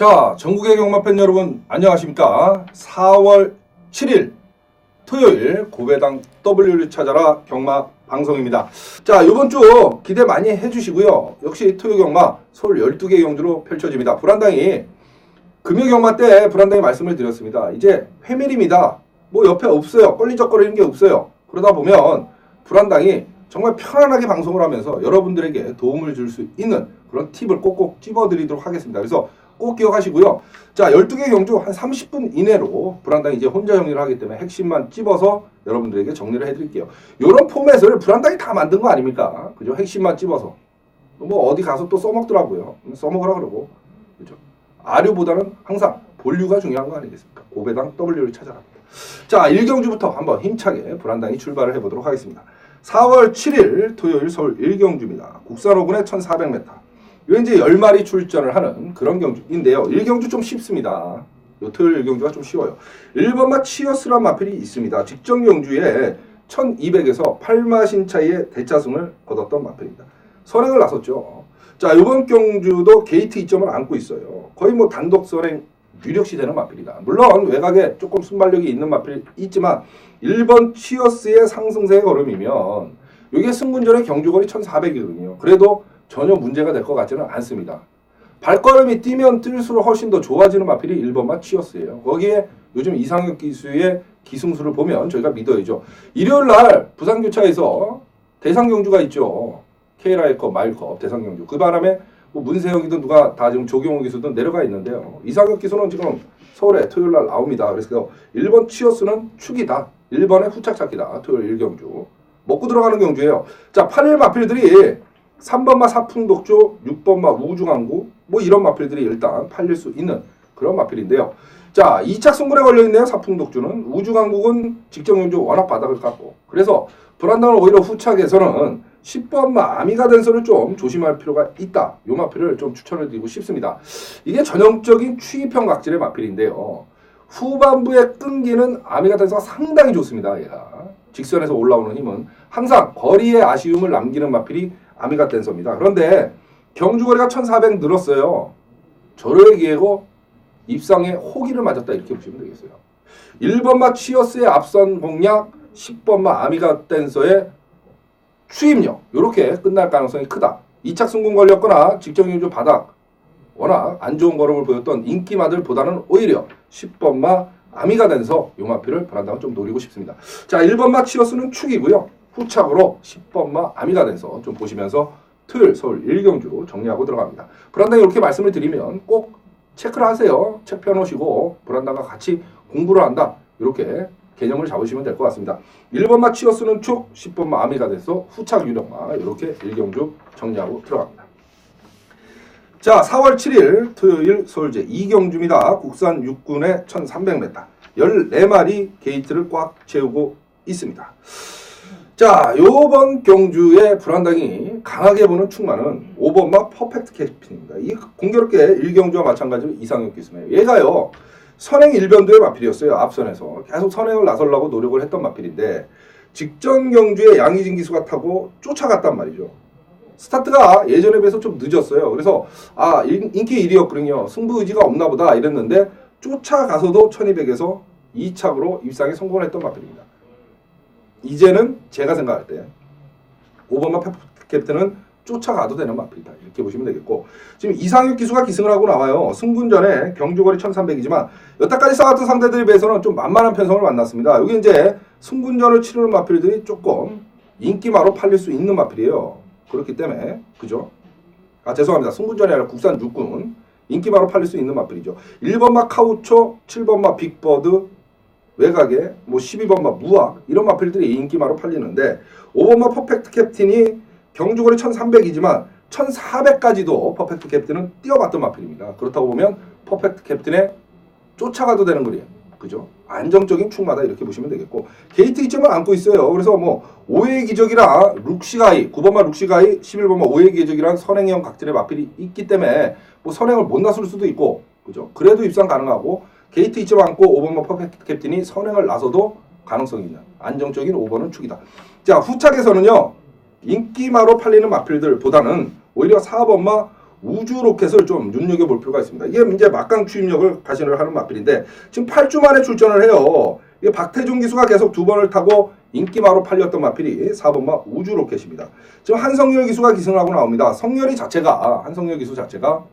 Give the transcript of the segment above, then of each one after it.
자, 전국의 경마팬 여러분 안녕하십니까? 4월 7일 토요일 고배당 W를 찾아라 경마 방송입니다. 자, 이번 주 기대 많이 해주시고요. 역시 토요 경마 서울 12개 경주로 펼쳐집니다. 불안당이 금요 경마 때 불안당이 말씀을 드렸습니다. 이제 회밀입니다. 뭐 옆에 없어요. 걸리적거리는 게 없어요. 그러다 보면 불안당이 정말 편안하게 방송을 하면서 여러분들에게 도움을 줄 수 있는 그런 팁을 꼭꼭 찝어드리도록 하겠습니다. 그래서 꼭 기억하시고요. 자, 12개 경주 한 30분 이내로 불안당이 이제 혼자 정리를 하기 때문에 핵심만 찝어서 여러분들에게 정리를 해드릴게요. 이런 포맷을 불안당이 다 만든 거 아닙니까? 그죠? 핵심만 찝어서. 뭐 어디 가서 또 써먹더라고요. 써먹으라 그러고. 그죠? 아류보다는 항상 본류가 중요한 거 아니겠습니까? 고배당 W를 찾아라. 자, 1경주부터 한번 힘차게 불안당이 출발을 해보도록 하겠습니다. 4월 7일 토요일 서울 1경주입니다. 국산 5군의 1400m. 이거 이제 10마리 출전을 하는 그런 경주인데요. 1경주 좀 쉽습니다. 요 토요일 1경주가 좀 쉬워요. 1번마 치어스란 마필이 있습니다. 직전 경주에 1200에서 8마신 차이의 대차승을 거뒀던 마필입니다. 선행을 나섰죠. 자, 이번 경주도 게이트 2점을 안고 있어요. 거의 뭐 단독 선행 유력시 되는 마필이다. 물론 외곽에 조금 순발력이 있는 마필이 있지만 1번 치어스의 상승세의 걸음이면 이게 승군전의 경주거리 1400이거든요. 그래도 전혀 문제가 될 것 같지는 않습니다. 발걸음이 뛰면 뛸수록 훨씬 더 좋아지는 마필이 1번마 치어스예요. 거기에 요즘 이상혁 기수의 기승수를 보면 저희가 믿어야죠. 일요일날 부산교차에서 대상경주가 있죠. K라이컵, 마일컵, 대상경주. 그 바람에 뭐 문세영이든 누가 다 지금 조경호 기수든 내려가 있는데요. 이상혁 기수는 지금 서울에 토요일날 나옵니다. 그래서 1번 치어스는 축이다. 1번의 후착 찾기다. 토요일 1경주. 먹고 들어가는 경주예요. 자, 8일 마필들이 3번마 사풍독조, 6번마 우중항구 뭐 이런 마필들이 일단 팔릴 수 있는 그런 마필인데요. 자, 2착 승부에 걸려있네요. 사풍독주는. 우중항국은 직전 경주 워낙 바닥을 깎고 그래서 불안당을 오히려 후착에서는 10번마 아미가덴서를 좀 조심할 필요가 있다. 요 마필을 좀 추천을 드리고 싶습니다. 이게 전형적인 추이평 각질의 마필인데요. 후반부에 끈기는 아미가덴서가 상당히 좋습니다. 얘가 직선에서 올라오는 힘은 항상 거리에 아쉬움을 남기는 마필이 아미가덴서입니다. 그런데 경주거리가 1400 늘었어요. 저로의 기회고 입상에 호기를 맞았다 이렇게 보시면 되겠어요. 1번마 치어스의 앞선 공략, 10번마 아미가덴서의 추임력 이렇게 끝날 가능성이 크다. 2착 승군 걸렸거나 직전 경주 바닥 워낙 안 좋은 걸음을 보였던 인기마들보다는 오히려 10번마 아미가덴서 요 마필을 불안당은 좀 노리고 싶습니다. 자, 1번마 치어스는 축이고요. 후착으로 10번마 아미가덴서 좀 보시면서 토요일 서울 1경주 정리하고 들어갑니다. 불안당이 이렇게 말씀을 드리면 꼭 체크를 하세요. 책 펴놓으시고 불안당과 같이 공부를 한다. 이렇게 개념을 잡으시면 될 것 같습니다. 1번마 치어스는 축, 10번마 아미가덴서 후착 유력마 이렇게 1경주 정리하고 들어갑니다. 자, 4월 7일 토요일 서울제 2경주입니다. 국산 6군의 1300m 14마리 게이트를 꽉 채우고 있습니다. 자, 요번 경주의 불안당이 강하게 보는 축마는 5번마 퍼펙트 캡틴입니다. 이 공교롭게 1경주와 마찬가지로 이상혁 기수네요. 얘가요, 선행 1변도의 마필이었어요. 앞선에서. 계속 선행을 나서려고 노력을 했던 마필인데 직전 경주에 양희진 기수가 타고 쫓아갔단 말이죠. 스타트가 예전에 비해서 좀 늦었어요. 그래서 인기 1위였거든요. 승부 의지가 없나 보다 이랬는데 쫓아가서도 1200에서 2착으로 입상에 성공을 했던 마필입니다. 이제는 제가 생각할 때 5번마 퍼펙트 캡틴은 쫓아가도 되는 마필이다. 이렇게 보시면 되겠고 지금 이상혁 기수가 기승을 하고 나와요. 승군전에 경주거리 1300이지만 여태까지 싸웠던 상대들에 비해서는 좀 만만한 편성을 만났습니다. 여기 이제 승군전을 치르는 마필들이 조금 인기마로 팔릴 수 있는 마필이에요. 그렇기 때문에 그죠? 죄송합니다. 승군전이 아니라 국산 6군 인기마로 팔릴 수 있는 마필이죠. 1번마 카우초, 7번마 빅버드 외곽에 뭐 12번마 무악 이런 마필들이 인기마로 팔리는데 5번마 퍼펙트 캡틴이 경주거리 1300이지만 1400까지도 퍼펙트 캡틴은 뛰어봤던 마필입니다. 그렇다고 보면 퍼펙트 캡틴에 쫓아가도 되는 거리에요. 그죠? 안정적인 축마다 이렇게 보시면 되겠고 게이트 2점을 안고 있어요. 그래서 뭐 5회 기적이라 룩시가이 9번마 룩시가이 11번마 5회 기적이란 선행형 각질의 마필이 있기 때문에 뭐 선행을 못 나설 수도 있고 그죠? 그래도 입상 가능하고 게이트 2점 안고 5번마 퍼펙트 캡틴이 선행을 나서도 가능성이 있는 안정적인 5번은 축이다. 자, 후착에서는요 인기마로 팔리는 마필들보다는 오히려 4번마 우주 로켓을 좀 눈여겨볼 필요가 있습니다. 이게 이제 막강 추임력을 가신을 하는 마필인데 지금 8주 만에 출전을 해요. 이게 박태준 기수가 계속 2번을 타고 인기마로 팔렸던 마필이 4번마 우주 로켓입니다. 지금 한성열 기수가 기승을 하고 나옵니다. 한성열 기수 자체가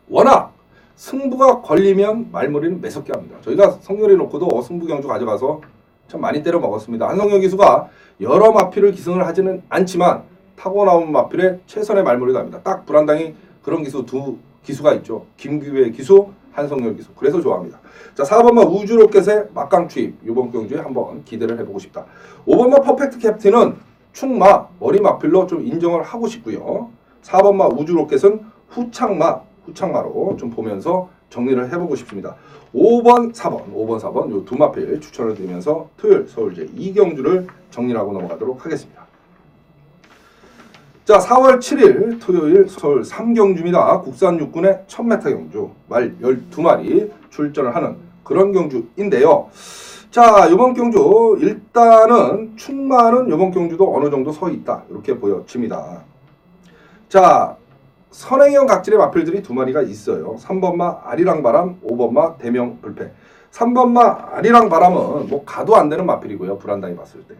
워낙 승부가 걸리면 말머리는 매섭게 합니다. 저희가 성열이 놓고도 승부 경주 가져가서 참 많이 때려 먹었습니다. 한성열 기수가 여러 마필을 기승을 하지는 않지만 타고 나온 마필에 최선의 말머리가 합니다. 딱 불안당이 그런 기수 두 기수가 있죠. 김규회 기수, 한성열 기수. 그래서 좋아합니다. 자, 4번마 우주 로켓의 막강 추입. 이번 경주에 한번 기대를 해보고 싶다. 5번마 퍼펙트 캡틴은 충마, 머리 마필로 좀 인정을 하고 싶고요. 4번마 우주 로켓은 후창마로 좀 보면서 정리를 해보고 싶습니다. 5번, 4번 요 두 마필 추천을 드리면서 토요일 서울제 2경주를 정리하고 넘어가도록 하겠습니다. 자, 4월 7일 토요일 서울 3경주입니다. 국산 육군의 1000m 경주 말 12마리 출전을 하는 그런 경주인데요. 자, 이번 경주 일단은 충마는 이번 경주도 어느 정도 서 있다. 이렇게 보여집니다. 자, 선행형 각질의 마필들이 2마리가 있어요. 3번마 아리랑바람, 5번마 대명불패. 3번마 아리랑바람은 뭐 가도 안 되는 마필이고요. 불안당이 봤을 때.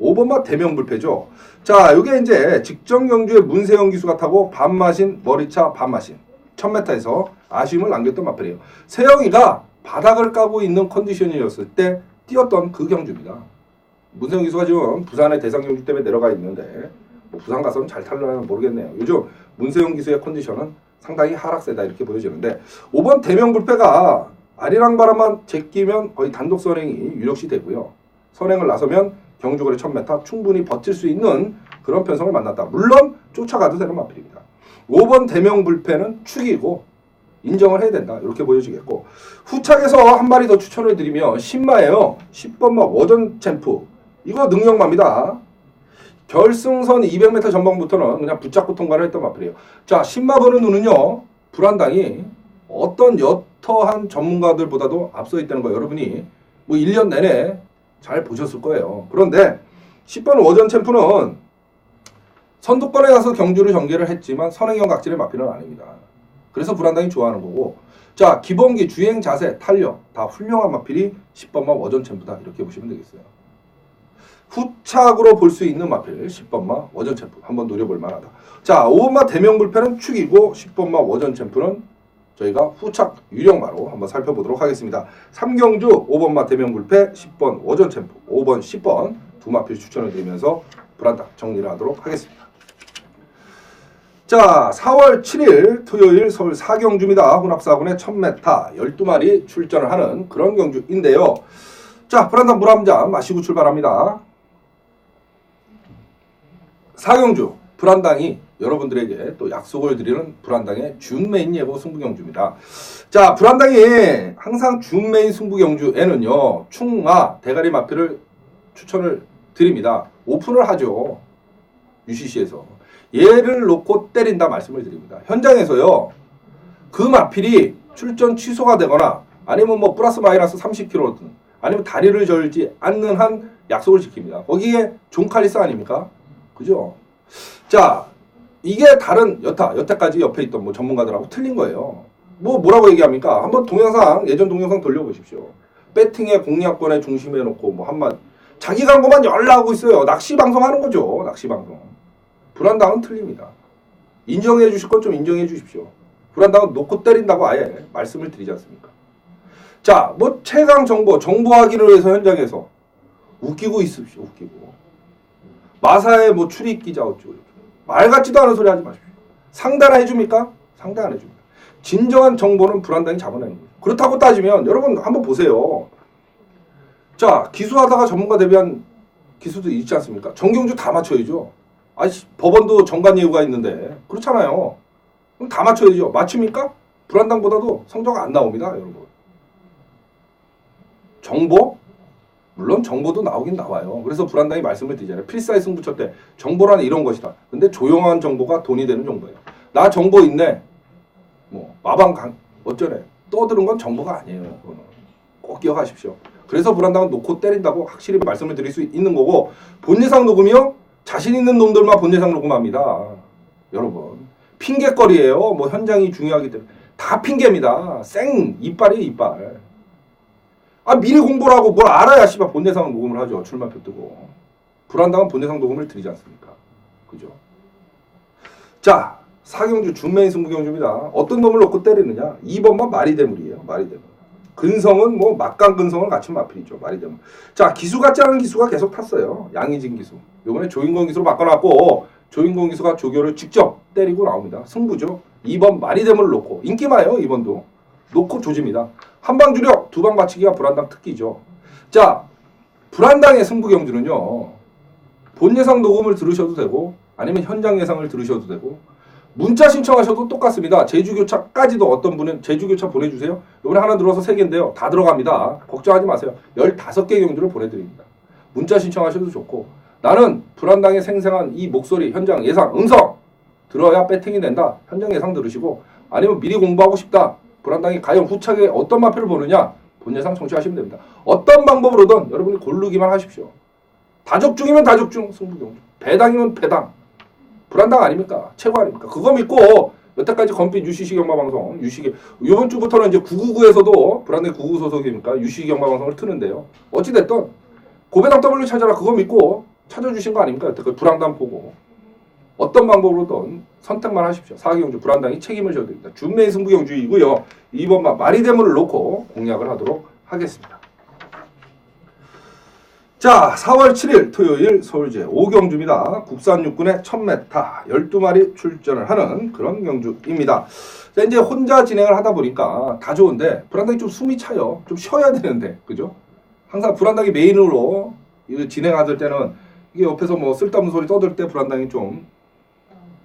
5번마 대명불패죠. 자, 이게 이제 직전 경주에 문세영 기수가 타고 반마신 머리차 반마신 1000m에서 아쉬움을 남겼던 마필이에요. 세영이가 바닥을 까고 있는 컨디션이었을 때 뛰었던 그 경주입니다. 문세영 기수가 지금 부산의 대상 경주 때문에 내려가 있는데 뭐 부산 가서는 잘 탈려나 모르겠네요. 요즘 문세영 기수의 컨디션은 상당히 하락세다 이렇게 보여지는데 5번 대명불패가 아리랑바람만 제끼면 거의 단독 선행이 유력시 되고요. 선행을 나서면 경주거리 1000m 충분히 버틸 수 있는 그런 편성을 만났다. 물론 쫓아가도 되는 마필입니다. 5번 대명불패는 축이고 인정을 해야 된다. 이렇게 보여지겠고 후착에서 한 마리 더 추천을 드리면 신마예요. 10번마 워전 챔프. 이거 능력마입니다. 결승선 200m 전방부터는 그냥 붙잡고 통과를 했던 마필이에요. 자, 신마 버는 눈은요. 불안당이 어떤 여터한 전문가들보다도 앞서 있다는 거 여러분이 뭐 1년 내내 잘 보셨을 거예요. 그런데 10번 워전 챔프는 선두권에 가서 경주를 전개를 했지만 선행형 각질의 마필은 아닙니다. 그래서 불안당이 좋아하는 거고 자, 기본기, 주행 자세, 탄력 다 훌륭한 마필이 10번마 워전 챔프다. 이렇게 보시면 되겠어요. 후착으로 볼 수 있는 마필 10번마 워전 챔프 한번 노려볼 만하다. 자, 5번마 대명불패는 축이고 10번마 워전 챔프는 저희가 후착 유력마로 한번 살펴보도록 하겠습니다. 3경주 5번마 대명불패 10번 워전 챔프 5번 10번 두 마필 추천을 드리면서 불안당 정리를 하도록 하겠습니다. 자, 4월 7일 토요일 서울 4경주입니다. 혼합사군의 1000m 12마리 출전을 하는 그런 경주인데요. 자, 불안당 물 한 잔 마시고 출발합니다. 4경주 불안당이 여러분들에게 또 약속을 드리는 불안당의 준메인 예고 승부경주입니다. 자, 불안당이 항상 준메인 승부경주에는요. 충마 대가리 마필을 추천을 드립니다. 오픈을 하죠. UCC에서. 얘를 놓고 때린다 말씀을 드립니다. 현장에서요. 그 마필이 출전 취소가 되거나 아니면 뭐 플러스 마이너스 30kg든 아니면 다리를 절지 않는 한 약속을 지킵니다. 거기에 존칼리스 아닙니까? 그죠? 자, 이게 다른 여태까지 옆에 있던 뭐 전문가들하고 틀린 거예요. 뭐라고 얘기합니까? 한번 동영상, 예전 동영상 돌려보십시오. 배팅의 공략권에 중심에 놓고 뭐 한마디. 자기 광고만 열나오고 있어요. 낚시 방송 하는 거죠. 낚시 방송. 불안당은 틀립니다. 인정해 주실 건 좀 인정해 주십시오. 불안당은 놓고 때린다고 아예 말씀을 드리지 않습니까? 자, 뭐 최강 정보하기를 위해서 현장에서 웃기고 있으십시오. 웃기고. 마사에 뭐 출입 기자 어쩌고 말 같지도 않은 소리 하지 마십시오. 상담 해줍니까? 상담 안 해줍니다. 진정한 정보는 불안당이 잡아내는 거예요. 그렇다고 따지면 여러분 한번 보세요. 자, 기수하다가 전문가 데뷔한 기수도 있지 않습니까? 정경주 다 맞춰야죠. 법원도 정관 예우가 있는데 그렇잖아요. 그럼 다 맞춰야죠. 맞춥니까? 불안당보다도 성적 안 나옵니다, 여러분. 정보? 물론 정보도 나오긴 나와요. 그래서 불안당이 말씀을 드리잖아요. 필사의 승부처 때 정보란 이런 것이다. 근데 조용한 정보가 돈이 되는 정보예요. 나 정보 있네. 뭐 마방 어쩌네. 떠드는 건 정보가 아니에요. 그거는. 꼭 기억하십시오. 그래서 불안당은 놓고 때린다고 확실히 말씀을 드릴 수 있는 거고 본예상 녹음이요. 자신 있는 놈들만 본예상 녹음합니다. 여러분. 핑계거리예요. 뭐 현장이 중요하기 때문에. 다 핑계입니다. 생 이빨이에요, 이빨. 아, 미리 공부를 하고 뭘 알아야 씨발 본예상 녹음을 하죠. 출마표 뜨고. 불안당한 본예상 녹음을 드리지 않습니까? 그죠? 자, 사경주 중매인 승부경주입니다. 어떤 놈을 놓고 때리느냐? 2번만 마리대물이에요. 마리대물. 근성은 뭐 막강 근성을 갖춘 마필이죠. 마리대물. 자, 기수 같지 않은 기수가 계속 탔어요. 양의진 기수. 요번에 조인권 기수로 바꿔놨고 조인권 기수가 조교를 직접 때리고 나옵니다. 승부죠. 2번 마리대물을 놓고 인기마요. 2번도. 놓고 조집니다. 한방 주력, 두방 받치기가 불안당 특기죠. 자, 불안당의 승부경주는요. 본 예상 녹음을 들으셔도 되고 아니면 현장 예상을 들으셔도 되고 문자 신청하셔도 똑같습니다. 제주교차까지도 어떤 분은 제주교차 보내주세요. 이번에 하나 들어서 3개인데요. 다 들어갑니다. 걱정하지 마세요. 15개 경주를 보내드립니다. 문자 신청하셔도 좋고 나는 불안당의 생생한 이 목소리, 현장 예상, 음성 들어야 배팅이 된다. 현장 예상 들으시고 아니면 미리 공부하고 싶다. 불안당이 과연 후차게 어떤 마표를 보느냐 본 예상 청취하시면 됩니다. 어떤 방법으로든 여러분이 고르기만 하십시오. 다적중이면 다적중 승부경주, 배당이면 배당. 불안당 아닙니까? 최고 아닙니까? 그거 믿고 여태까지 건빛 UCC 경마방송 UCC 이번 주부터는 이제 999에서도 불안당 99 소속이니까 UCC 경마방송을 트는데요. 어찌됐든 고배당 W 찾아라 그거 믿고 찾아주신 거 아닙니까? 여태까지 불안당 보고 어떤 방법으로든 선택만 하십시오. 사경주 불안당이 책임을 져야 됩니다. 준매인 승부경주이고요. 2번만 마리대물을 놓고 공략을 하도록 하겠습니다. 자, 4월 7일 토요일 서울제 5경주입니다. 국산 육군의 1000m 12마리 출전을 하는 그런 경주입니다. 자, 이제 혼자 진행을 하다 보니까 다 좋은데 불안당이 좀 숨이 차요. 좀 쉬어야 되는데, 그죠? 항상 불안당이 메인으로 진행하실 때는 이게 옆에서 뭐 쓸데없는 소리 떠들 때 불안당이 좀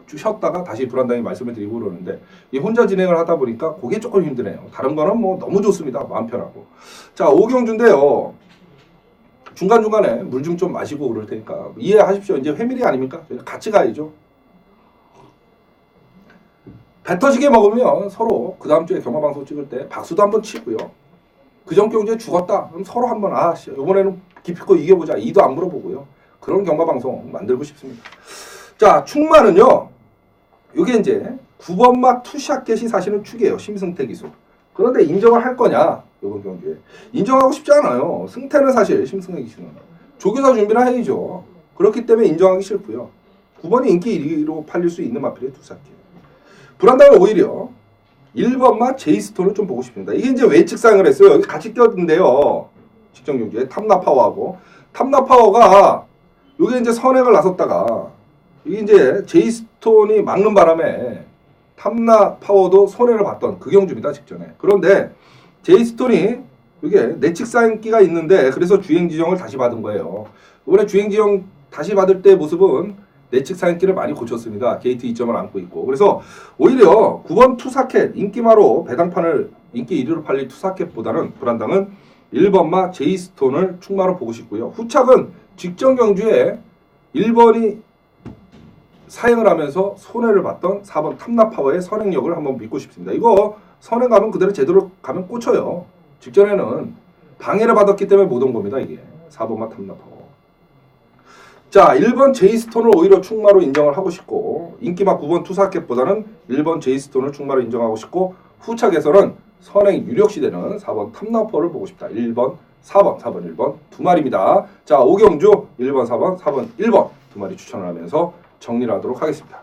쉬었다가 다시 불안당이 말씀을 드리고 그러는데 이 혼자 진행을 하다 보니까 그게 조금 힘드네요. 다른 거는 뭐 너무 좋습니다. 마음 편하고. 자, 5경주인데요. 중간중간에 물 좀 마시고 그럴 테니까 이해하십시오. 이제 회밀이 아닙니까? 같이 가야죠. 배 터지게 먹으면 서로 그 다음 주에 경마방송 찍을 때 박수도 한번 치고요. 그전 경주에 죽었다. 그럼 서로 한번 이번에는 기필코 이겨보자. 이도 안 물어보고요. 그런 경마방송 만들고 싶습니다. 자, 충마는요. 이게 이제 9번마 투샷겟이 사실은 축이에요. 심승태 기수. 그런데 인정을 할 거냐? 이번 경주에. 인정하고 싶지 않아요. 승태는 사실 심승태 기수는. 조교사 준비를 해야죠. 그렇기 때문에 인정하기 싫고요. 9번이 인기 1위로 팔릴 수 있는 마필의 투샷겟. 불안당은 오히려 1번마 제이스톤을 좀 보고 싶습니다. 이게 이제 외측 사용을 했어요. 여기 같이 껴든데요. 직전 경주에 탐나파워하고. 탐나파워가 이게 이제 선행을 나섰다가 이게 이제 제이스톤이 막는 바람에 탐나파워도 손해를 봤던 그 경주입니다. 직전에. 그런데 제이스톤이 이게 내측 사인기가 있는데 그래서 주행 지정을 다시 받은 거예요. 이번에 주행 지정 다시 받을 때 모습은 내측 사인기를 많이 고쳤습니다. 게이트 2점을 안고 있고. 그래서 오히려 9번 투사켓 인기마로 배당판을 인기 1위로 팔릴 투사켓보다는 불안당은 1번마 제이스톤을 충마로 보고 싶고요. 후착은 직전 경주에 1번이 사행을 하면서 손해를 봤던 4번 탐나파워의 선행력을 한번 믿고 싶습니다. 이거 선행 가면 그대로 제대로 가면 꽂혀요. 직전에는 방해를 받았기 때문에 못 온 겁니다. 이게 4번만 탐나파워. 자, 1번 제이스톤을 오히려 충마로 인정을 하고 싶고 인기마 9번 투사켓보다는 1번 제이스톤을 충마로 인정하고 싶고 후착에서는 선행 유력시되는 4번 탐나파워를 보고 싶다. 1번, 4번, 4번, 1번 두 마리입니다. 자, 5경주 1번, 4번, 4번, 1번 두 마리 추천을 하면서 정리를 하도록 하겠습니다.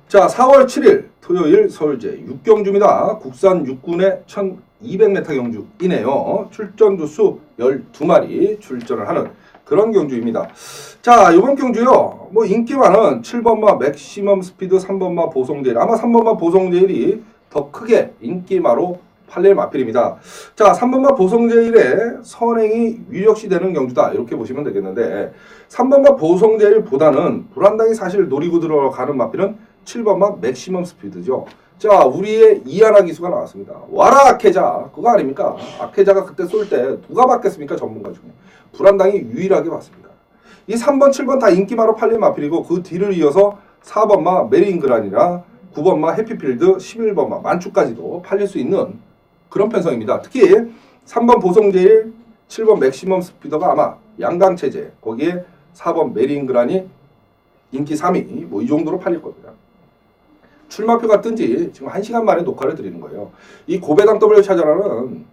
자, 4월 7일 토요일 서울제 6경주입니다. 국산 육군의 1200m 경주이네요. 출전 두수 12마리 출전을 하는 그런 경주입니다. 자, 이번 경주요. 뭐 인기 많은 7번마 맥시멈 스피드 3번마 보성제일. 아마 3번마 보성제일이 더 크게 인기마로 팔릴 마필입니다. 자, 3번마 보성제일의 선행이 유력시되는 경주다. 이렇게 보시면 되겠는데 3번마 보성제일보다는 불안당이 사실 노리고 들어가는 마필은 7번마 맥시멈 스피드죠. 자, 우리의 이하나 기수가 나왔습니다. 와라 아케자. 그거 아닙니까? 아케자가 그때 쏠 때 누가 받겠습니까? 전문가 중에. 불안당이 유일하게 받습니다. 이 3번, 7번 다 인기마로 팔릴 마필이고 그 뒤를 이어서 4번마 메리인그란이나 9번마 해피필드, 11번마 만축까지도 팔릴 수 있는 그런 편성입니다. 특히 3번 보성제일, 7번 맥시멈 스피더가 아마 양강체제, 거기에 4번 메리인그란이 인기 3위 뭐 이 정도로 팔릴 겁니다. 출마표가 뜬 지 지금 1시간 만에 녹화를 드리는 거예요. 이 고배당 W 찾아라는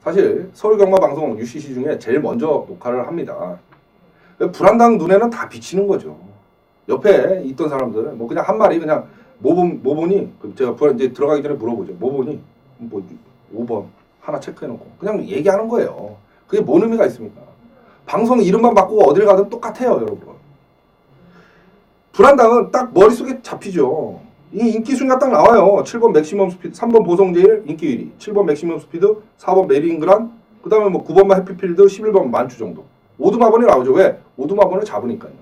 사실 서울경마방송 UCC 중에 제일 먼저 녹화를 합니다. 불안당 눈에는 다 비치는 거죠. 옆에 있던 사람들은 뭐 그냥 한 마리 그냥 모보니 제가 이제 들어가기 전에 물어보죠. 모보니 뭐 5번 하나 체크해놓고 그냥 얘기하는 거예요. 그게 뭔 의미가 있습니까? 방송 이름만 바꾸고 어딜 가든 똑같아요, 여러분. 불안당은 딱 머릿속에 잡히죠. 이 인기 순위가 딱 나와요. 7번 맥시멈 스피드, 3번 보성제일 인기 1위, 7번 맥시멈 스피드, 4번 메리인그란, 그 다음에 뭐 9번만 해피필드, 11번 만추 정도. 오두마번이 나오죠. 왜? 오두마번을 잡으니까요.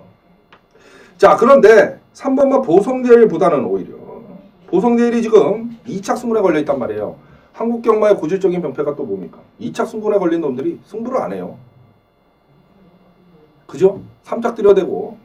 자, 그런데 3번만 보성제일보다는 오히려 보성제일이 지금 2착 승군에 걸려있단 말이에요. 한국 경마의 고질적인 병폐가 또 뭡니까? 2착 승군에 걸린 놈들이 승부를 안 해요. 그죠? 3착 들여대고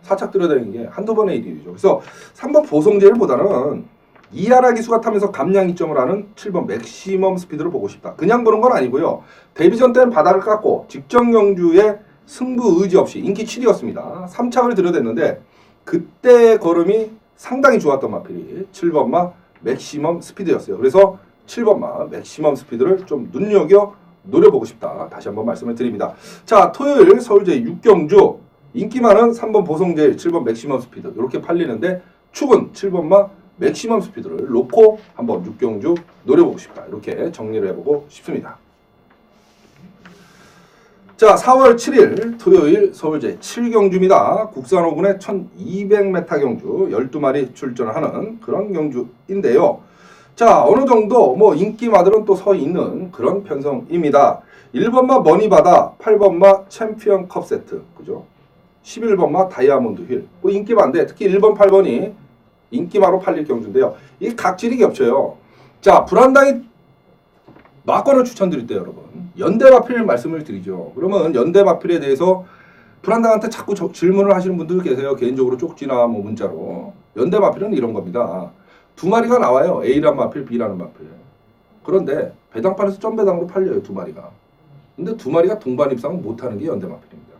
4착 들여대는 게 한두 번의 일이죠. 그래서 3번 보성제일보다는 이하라 기수가 타면서 감량 이점을 하는 7번 맥시멈 스피드를 보고 싶다. 그냥 보는 건 아니고요. 데뷔전 때는 바닥을 깎고 직전 경주에 승부 의지 없이 인기 7위였습니다. 3착을 들여댔는데 그때의 걸음이 상당히 좋았던 마필이 7번마 맥시멈 스피드였어요. 그래서 7번마 맥시멈 스피드를 좀 노려보고 싶다. 다시 한번 말씀을 드립니다. 자, 토요일 서울제 6경주 인기 많은 3번 보성제일, 7번 맥시멈 스피드 이렇게 팔리는데 축은 7번마 맥시멈 스피드를 놓고 한번 6경주 노려보고 싶다. 이렇게 정리를 해보고 싶습니다. 자, 4월 7일 토요일 서울제 7경주입니다. 국산 5군의 1200m 경주 12마리 출전을 하는 그런 경주인데요. 자, 어느 정도 뭐 인기마들은 또 서 있는 그런 편성입니다. 1번마 머니바다, 8번마 챔피언컵 세트, 그죠? 11번마 다이아몬드 휠. 뭐 인기 많은데 특히 1번, 8번이 인기마로 팔릴 경주인데요. 이 각질이 겹쳐요. 자, 불안당이 막권을 추천드릴 때 여러분 연대마필 말씀을 드리죠. 그러면 연대마필에 대해서 불안당한테 자꾸 질문을 하시는 분들 계세요. 개인적으로 쪽지나 뭐 문자로. 연대마필은 이런 겁니다. 두 마리가 나와요. A라는 마필, B라는 마필. 그런데 배당판에서 점배당으로 팔려요. 두 마리가. 근데 두 마리가 동반 입상은 못하는 게 연대마필입니다.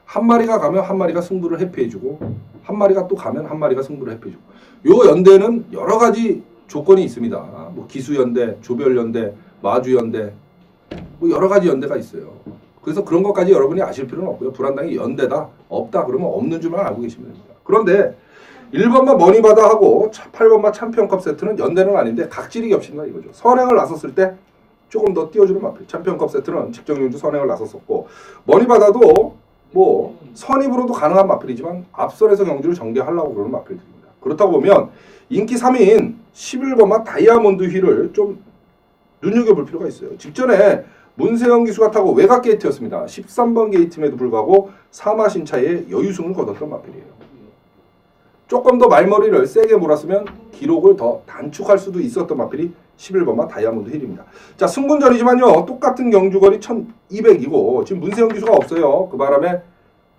한 마리가 가면 한 마리가 승부를 회피해주고 한 마리가 또 가면 한 마리가 승부를 회피해주고 요 연대는 여러 가지 조건이 있습니다. 뭐 기수연대, 조별연대, 마주연대 뭐 여러 가지 연대가 있어요. 그래서 그런 것까지 여러분이 아실 필요는 없고요. 불안당이 연대다, 없다 그러면 없는 줄만 알고 계시면 됩니다. 그런데 1번만 머니바다 하고 8번만 챔피언컵 세트는 연대는 아닌데 각질이 겹친다 이거죠. 선행을 나섰을 때 조금 더 띄워주는 마필. 챔피언컵 세트는 직전경주 선행을 나섰었고 머니바다도 뭐 선입으로도 가능한 마필이지만 앞선에서 경주를 전개하려고 그러는 마필들입니다. 그렇다고 보면 인기 3위인 11번만 다이아몬드 휠을 좀 눈여겨볼 필요가 있어요. 직전에 문세영 기수가 타고 외곽 게이트였습니다. 13번 게이트임에도 불구하고 3마신 차이에 여유승을 거뒀던 마필이에요. 조금 더 말머리를 세게 몰았으면 기록을 더 단축할 수도 있었던 마필이 11번만 다이아몬드 힐입니다. 자, 승군전이지만요. 똑같은 경주거리 1200이고 지금 문세영 기수가 없어요. 그 바람에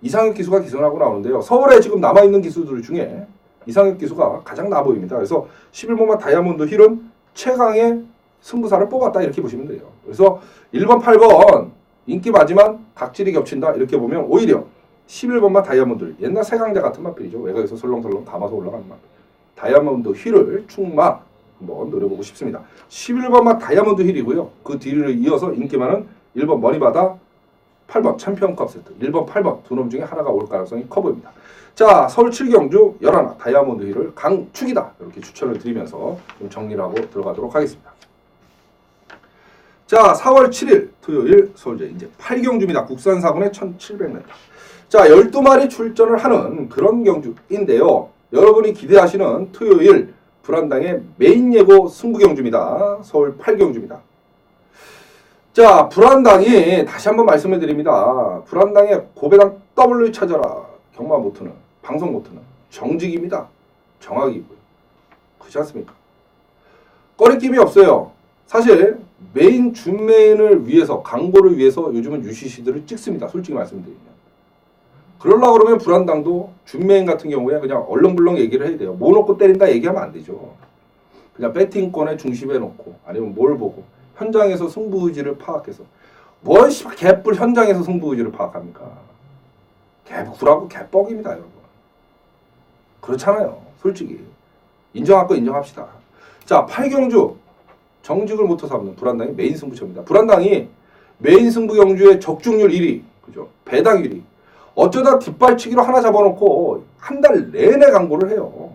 이상혁 기수가 기선을 하고 나오는데요. 서울에 지금 남아있는 기수들 중에 이상혁 기수가 가장 나 보입니다. 그래서 11번만 다이아몬드 힐은 최강의 승부사를 뽑았다 이렇게 보시면 돼요. 그래서 1번, 8번 인기 많지만 각질이 겹친다 이렇게 보면 오히려 11번만 다이아몬드 옛날 세강대 같은 마필이죠. 외곽에서 설렁설렁 감아서 올라가는 마필. 다이아몬드 휠을 충마 한번 노려보고 싶습니다. 11번만 다이아몬드 힐이고요. 그 뒤를 이어서 인기 많은 1번 머니바다, 8번 챔피언컵 세트, 1번, 8번 두 놈 중에 하나가 올 가능성이 커 보입니다. 자, 서울 7경주 11 다이아몬드 힐을 강축이다 이렇게 추천을 드리면서 좀 정리를 하고 들어가도록 하겠습니다. 자, 4월 7일 토요일 서울제 이제 8경주입니다. 국산 4군의 1700m. 자, 12마리 출전을 하는 그런 경주인데요. 여러분이 기대하시는 토요일 불안당의 메인 예고 승부 경주입니다. 서울 8경주입니다. 자, 불안당이 다시 한번 말씀을 드립니다. 불안당의 고배당 W 찾아라. 경마 모토는, 방송 모토는 정직입니다. 정확이고요. 그렇지 않습니까? 꺼리낌이 없어요. 사실 메인 준메인을 위해서 광고를 위해서 요즘은 UCC들을 찍습니다. 솔직히 말씀드리면. 그러려고 그러면 불안당도 준메인 같은 경우에 그냥 얼렁불렁 얘기를 해야 돼요. 뭐 놓고 때린다 얘기하면 안 되죠. 그냥 배팅권에 중심에 놓고 아니면 뭘 보고 현장에서 승부의지를 파악해서 뭘 개뿔 현장에서 승부의지를 파악합니까? 개구라고 개뻑입니다 여러분. 그렇잖아요. 솔직히. 인정할 거 인정합시다. 자, 8경주 정직을 못해 삼는 불안당이 메인 승부처입니다. 불안당이 메인 승부 경주의 적중률 1위, 그죠? 배당 1위. 어쩌다 뒷발치기로 하나 잡아놓고 한 달 내내 광고를 해요.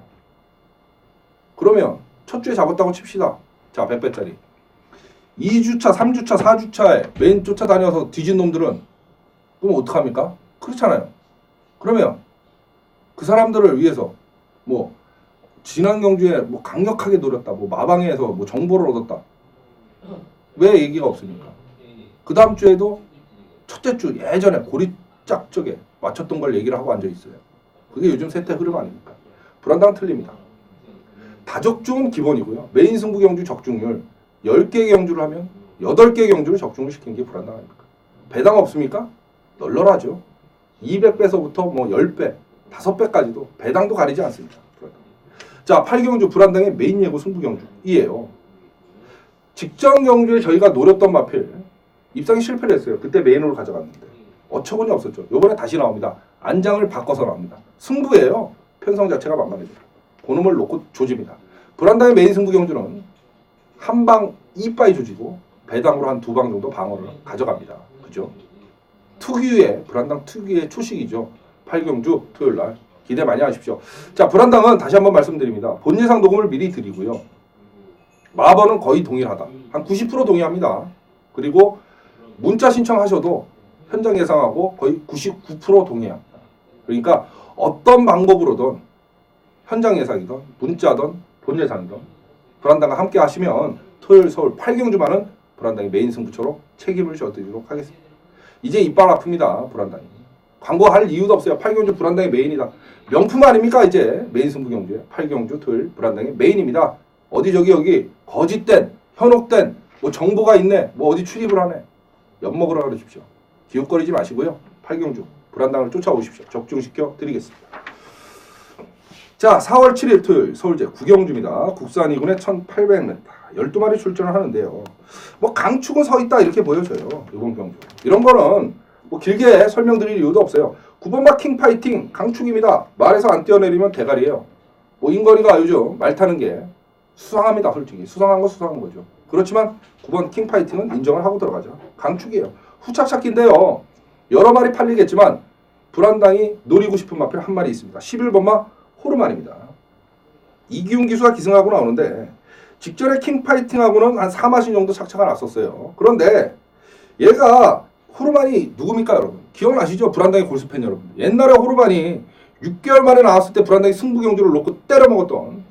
그러면 첫 주에 잡았다고 칩시다. 자, 100배짜리. 2주차, 3주차, 4주차에 메인 쫓아다녀서 뒤진 놈들은 그럼 어떡합니까? 그렇잖아요. 그러면 그 사람들을 위해서 뭐 지난 경주에 뭐 강력하게 노렸다, 뭐 마방에서 뭐 정보를 얻었다. 왜 얘기가 없습니까? 그 다음 주에도 첫째 주 예전에 고리짝쪽에 맞췄던 걸 얘기를 하고 앉아 있어요. 그게 요즘 세태 흐름 아닙니까? 불안당 틀립니다. 다적중은 기본이고요. 메인 승부 경주 적중률 10개 경주를 하면 8개 경주를 적중을 시키는 게 불안당 아닙니까? 배당 없습니까? 널널하죠. 200배서부터 뭐 10배, 5배까지도 배당도 가리지 않습니다. 자, 8경주 불안당의 메인 예고 승부 경주이에요. 직전 경주에 저희가 노렸던 마필 입상이 실패를 했어요. 그때 메인으로 가져갔는데 어처구니 없었죠. 이번에 다시 나옵니다. 안장을 바꿔서 나옵니다. 승부예요. 편성 자체가 만만해져요. 그놈을 놓고 조집니다. 불안당의 메인 승부 경주는 한 방 2바이 조지고 배당으로 한 2방 정도 방어를 가져갑니다. 그죠? 특유의 불안당 특유의 초식이죠. 8경주 토요일날 기대 많이 하십시오. 자, 불안당은 다시 한번 말씀드립니다. 본 예상 녹음을 미리 드리고요. 마번은 거의 동일하다. 한 90% 동의합니다. 그리고 문자 신청하셔도 현장 예상하고 거의 99% 동의합니다. 그러니까 어떤 방법으로든 현장 예상이든 문자든 본 예상이든 불안당과 함께 하시면 토요일 서울 8경주만은 불안당이 메인 승부처로 책임을 져드리도록 하겠습니다. 이제 이빨 아픕니다. 불안당이. 광고할 이유도 없어요. 8경주 불안당이 메인이다. 명품 아닙니까? 이제 메인 승부 경주에 8경주 토요일 불안당이 메인입니다. 어디 저기 여기 거짓된 현혹된 뭐 정보가 있네, 뭐 어디 출입을 하네, 엿먹으라 그러십시오. 기웃거리지 마시고요. 8경주 불안당을 쫓아오십시오. 적중시켜 드리겠습니다. 자, 4월 7일 토요일 서울제 9경주입니다. 국산 2군에 1800m 12마리 출전을 하는데요. 뭐 강축은 서 있다 이렇게 보여져요. 이번 경주. 이런 거는 뭐 길게 설명드릴 이유도 없어요. 9번마 킹파이팅 강축입니다. 말에서 안 뛰어내리면 대가리예요. 뭐 인건이가 요즘 말 타는 게 수상합니다. 솔직히. 수상한 거 수상한 거죠. 그렇지만 9번 킹파이팅은 인정을 하고 들어가죠. 강축이에요. 후착착인데요. 여러 마리 팔리겠지만 불안당이 노리고 싶은 마필 한 마리 있습니다. 11번마 호르만입니다. 이기훈 기수가 기승하고 나오는데 직전에 킹파이팅하고는 한 4마신 정도 착착가 났었어요. 그런데 얘가 호르만이 누굽니까 여러분? 기억나시죠? 불안당의 골수팬 여러분. 옛날에 호르만이 6개월 만에 나왔을 때 불안당이 승부 경주를 놓고 때려먹었던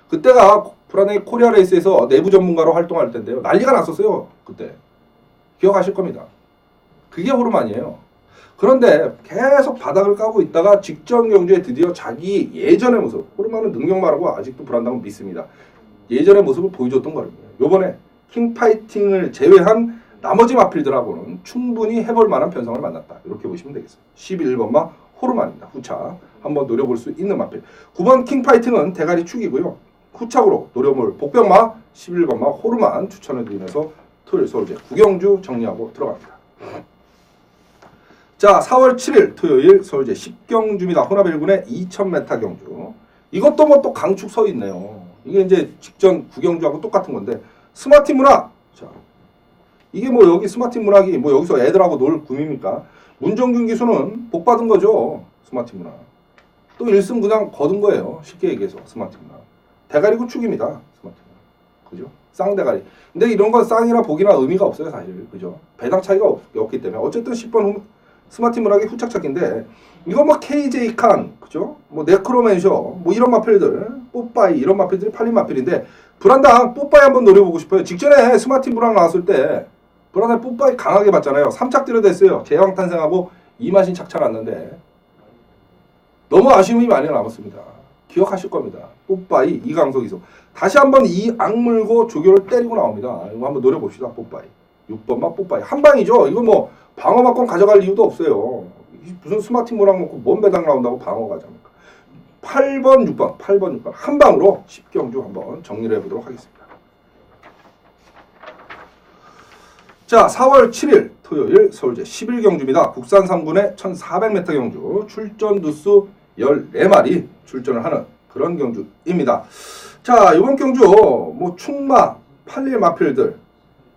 그때가 불안당이 코리아 레이스에서 내부 전문가로 활동할 때인데요. 난리가 났었어요. 그때. 기억하실 겁니다. 그게 호르만이에요. 그런데 계속 바닥을 까고 있다가 직전 경주에 드디어 자기 예전의 모습, 호르만은 능력만하고 아직도 불안당은 믿습니다. 예전의 모습을 보여줬던 거거든요. 요번에 킹파이팅을 제외한 나머지 마필들하고는 충분히 해볼 만한 편성을 만났다. 이렇게 보시면 되겠습니다. 11번마 호르만입니다. 후차 한번 노려볼 수 있는 마필. 9번 킹파이팅은 대가리 축이고요. 후착으로 노려볼 복병마 11번마 호르만 추천을 드리면서 토요일 서울제 9경주 정리하고 들어갑니다. 자, 4월 7일 토요일 서울제 10경주입니다. 혼합 1군의 2000m 경주. 이것도 뭐 또 강축 서 있네요. 이게 이제 직전 9경주하고 똑같은 건데 스마트 문학. 자, 이게 뭐 여기 스마트 문학이 뭐 여기서 애들하고 놀 꿈입니까? 문정균 기수는 복 받은 거죠. 스마트 문학. 또 1승 그냥 거둔 거예요. 쉽게 얘기해서 스마트 문학. 대가리 구축입니다. 스마트 문학. 그죠? 쌍대가리. 근데 이런 건 쌍이나 복이나 의미가 없어요. 사실. 그죠? 배당 차이가 없기 때문에. 어쨌든 10번 스마트 문학의 후착착인데 이거 뭐 KJ 칸, 그죠? 뭐 네크로맨셔, 뭐 이런 마필들, 뽀빠이 이런 마필들이 팔린 마필인데 불안당 뽀빠이 한번 노려보고 싶어요. 직전에 스마트 문학 나왔을 때 불안당 뽀빠이 강하게 봤잖아요. 3착 들여댔어요. 제왕 탄생하고 이마신 착착 났는데 너무 아쉬움이 많이 남았습니다. 기억하실 겁니다. 뽀빠이 이강석 이소. 다시 한번 이 악물고 조교를 때리고 나옵니다. 이거 한번 노려봅시다. 뽀빠이. 6번만 뽀빠이. 한 방이죠. 이거 뭐 방어막권 가져갈 이유도 없어요. 무슨 스마트 문학 먹고 뭔 배당 나온다고 방어 가져갑니까? 8번, 6번, 8번, 6번 한 방으로 10경주 한번 정리를 해보도록 하겠습니다. 자, 4월 7일 토요일 서울제 11경주입니다. 국산 3군의 1400m 경주 출전 두수 14마리 출전을 하는 그런 경주입니다. 자, 이번 경주 뭐 충마, 8일 마필들,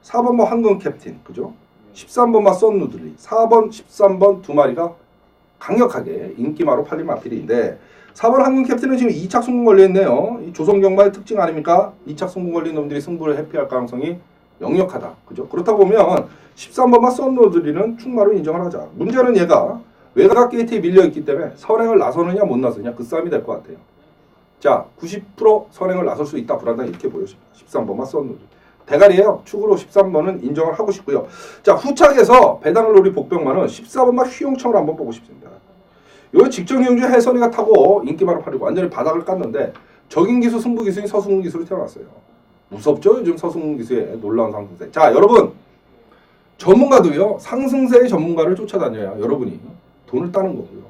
4번 뭐 황금 캡틴, 그죠? 13번마 썬누들리, 4번, 13번 두 마리가 강력하게 인기마로 8일 마필인데 4번 황금 캡틴은 지금 2착 승분 걸려있네요. 이 조선경마의 특징 아닙니까? 2착 승분 걸린 놈들이 승부를 회피할 가능성이 역력하다. 그죠? 그렇다 보면 13번마 썬누들리는 충마로 인정을 하자. 문제는 얘가 외곽 게이트에 밀려있기 때문에 선행을 나서느냐 못 나서느냐 그 싸움이 될 것 같아요. 자, 90% 선행을 나설 수 있다. 불안당히 이렇게 보여집니다. 13번마 썬누들리. 대가리에요. 축으로 13번은 인정을 하고 싶고요. 자, 후착에서 배당을 노린 복병만은 14번마 휘용청을 한번 보고 싶습니다. 요 직전 경주 해선이가 타고 인기마로 팔리고 완전히 바닥을 깠는데 적인기수 승부기수인 서승훈기수로 태어났어요. 무섭죠? 요즘 서승훈기수의 놀라운 상승세. 자, 여러분 전문가도요. 상승세의 전문가를 쫓아다녀야 여러분이 돈을 따는 거고요.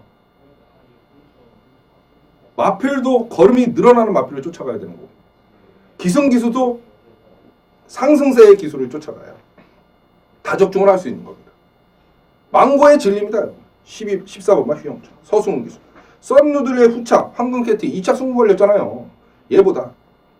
마필도 걸음이 늘어나는 마필을 쫓아가야 되는 거고 기승기수도 상승세의 기술을 쫓아가야 다적중을 할 수 있는 겁니다. 망고의 진리입니다. 14번마 휘영청, 서승훈 기술. 썬누들의 후착, 황금캐티 2착 승부 걸렸잖아요. 얘보다.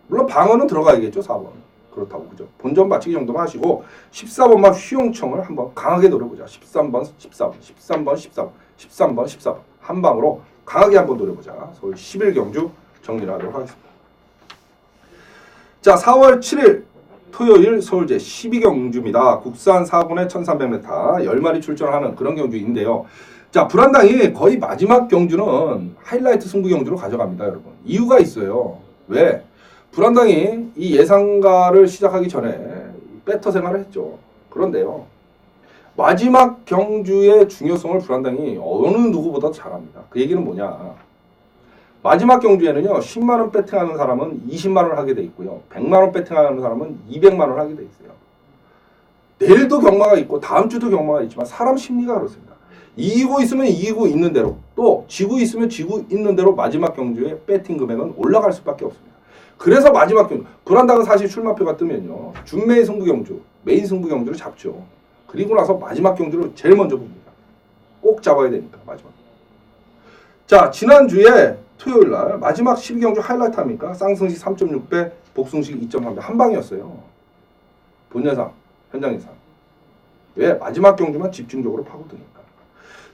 물론 방어는 들어가야겠죠. 4번. 그렇다고 그죠. 본전 맞추기 정도만 하시고 14번마 휘영청을 한번 강하게 노려보자. 13번, 14번, 13번, 14번, 13번, 14번. 한 방으로 강하게 한번 노려보자. 서울 11경주 정리를 하도록 하겠습니다. 자, 4월 7일 토요일 서울제 12경주입니다. 국산 4분의 1300m 10마리 출전을 하는 그런 경주인데요. 자, 불안당이 거의 마지막 경주는 하이라이트 승부 경주로 가져갑니다. 여러분. 이유가 있어요. 왜? 불안당이 이 예상가를 시작하기 전에 배터 생활을 했죠. 그런데요. 마지막 경주의 중요성을 불안당이 어느 누구보다 잘합니다. 그 얘기는 뭐냐. 마지막 경주에는요. 10만원 배팅하는 사람은 20만원을 하게 돼 있고요. 100만원 배팅하는 사람은 200만원을 하게 돼 있어요. 내일도 경마가 있고 다음 주도 경마가 있지만 사람 심리가 그렇습니다. 이기고 있으면 이기고 있는 대로 또 지고 있으면 지고 있는 대로 마지막 경주의 배팅 금액은 올라갈 수밖에 없습니다. 그래서 마지막 경주 불안당은 사실 출마표가 뜨면요. 준메인 승부 경주, 메인 승부 경주를 잡죠. 그리고 나서 마지막 경주를 제일 먼저 봅니다. 꼭 잡아야 되니까 마지막. 자, 지난주에 토요일날 마지막 12경주 하이라이트 합니까? 쌍승식 3.6배, 복승식 2.3배 한 방이었어요. 본 예상, 현장 예상. 왜? 마지막 경주만 집중적으로 파고드니까.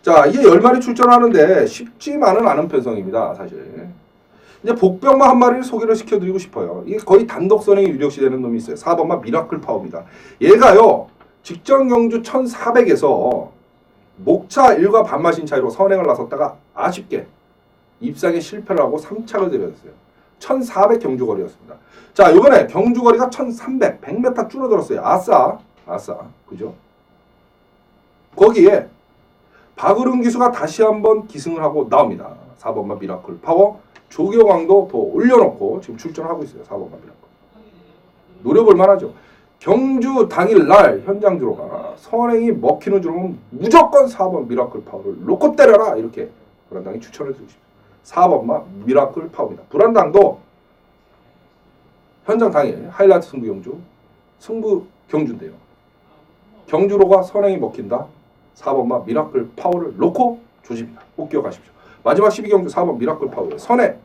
자, 이게 10마리 출전하는데 쉽지만은 않은 편성입니다. 사실. 이제 복병마 한 마리를 소개를 시켜드리고 싶어요. 이게 거의 단독 선행이 유력시 되는 놈이 있어요. 4번마 미라클 파워입니다. 얘가요. 직전 경주 1400에서 목차 1과 반마신 차이로 선행을 나섰다가 아쉽게 입상에 실패를 하고 3착을 들였어요. 1400 경주거리였습니다. 자, 이번에 경주거리가 1300, 100m 줄어들었어요. 아싸. 그죠? 거기에 박으름 기수가 다시 한번 기승을 하고 나옵니다. 4번마 미라클 파워. 조교광도 더 올려놓고 지금 출전을 하고 있어요. 4번마 미라클. 노려볼 만하죠. 경주 당일날 현장 들어가 선행이 먹히는 줄 알면 무조건 4번 미라클 파워를 놓고 때려라. 이렇게 불안당이 추천을 드리고 싶습니다. 4번마 미라클 파워입니다. 불안당도 현장 당일 하이라이트 승부 경주, 승부 경주인데요. 경주로가 선행이 먹힌다. 4번마 미라클 파워를 놓고 조집니다. 꼭 기억하십시오. 마지막 12경주 4번 미라클 파워의 선행,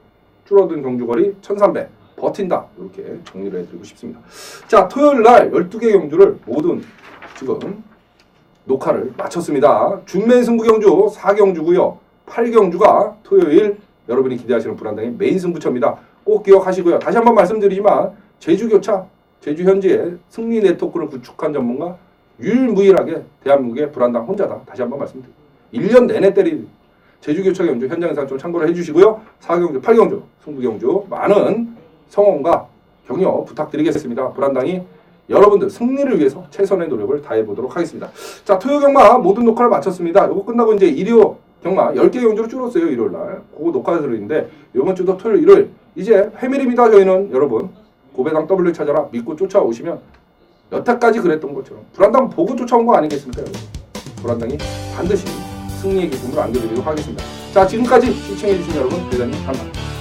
줄어든 경주거리 1300 버틴다. 이렇게 정리를 해드리고 싶습니다. 자, 토요일날 12개 경주를 모든 지금 녹화를 마쳤습니다. 준메인 승부 경주 4경주고요. 8경주가 토요일 여러분이 기대하시는 불안당의 메인 승부처입니다. 꼭 기억하시고요. 다시 한번 말씀드리지만 제주교차, 제주 현지의 승리 네트워크를 구축한 전문가 유일무이하게 대한민국의 불안당 혼자다. 다시 한번 말씀드립니다. 1년 내내 때린 제주교차 경주 현장 예상 좀 참고를 해주시고요. 4경주, 8경주, 승부경주 많은 성원과 격려 부탁드리겠습니다. 불안당이 여러분들 승리를 위해서 최선의 노력을 다해보도록 하겠습니다. 자, 토요 경마 모든 녹화를 마쳤습니다. 이거 끝나고 이제 일요 경마 10개 경주로 줄었어요. 일요일날. 그거 녹화해서 드리는데 이번 주도 토요일, 일요일 이제 회밀입니다. 저희는 여러분 고배당 W 찾아라 믿고 쫓아오시면 여태까지 그랬던 것처럼 불안당 보고 쫓아온 거 아니겠습니까? 여러분. 불안당이 반드시 승리의 기쁨을 안겨드리도록 하겠습니다. 자, 지금까지 시청해주신 여러분 대단히 감사합니다.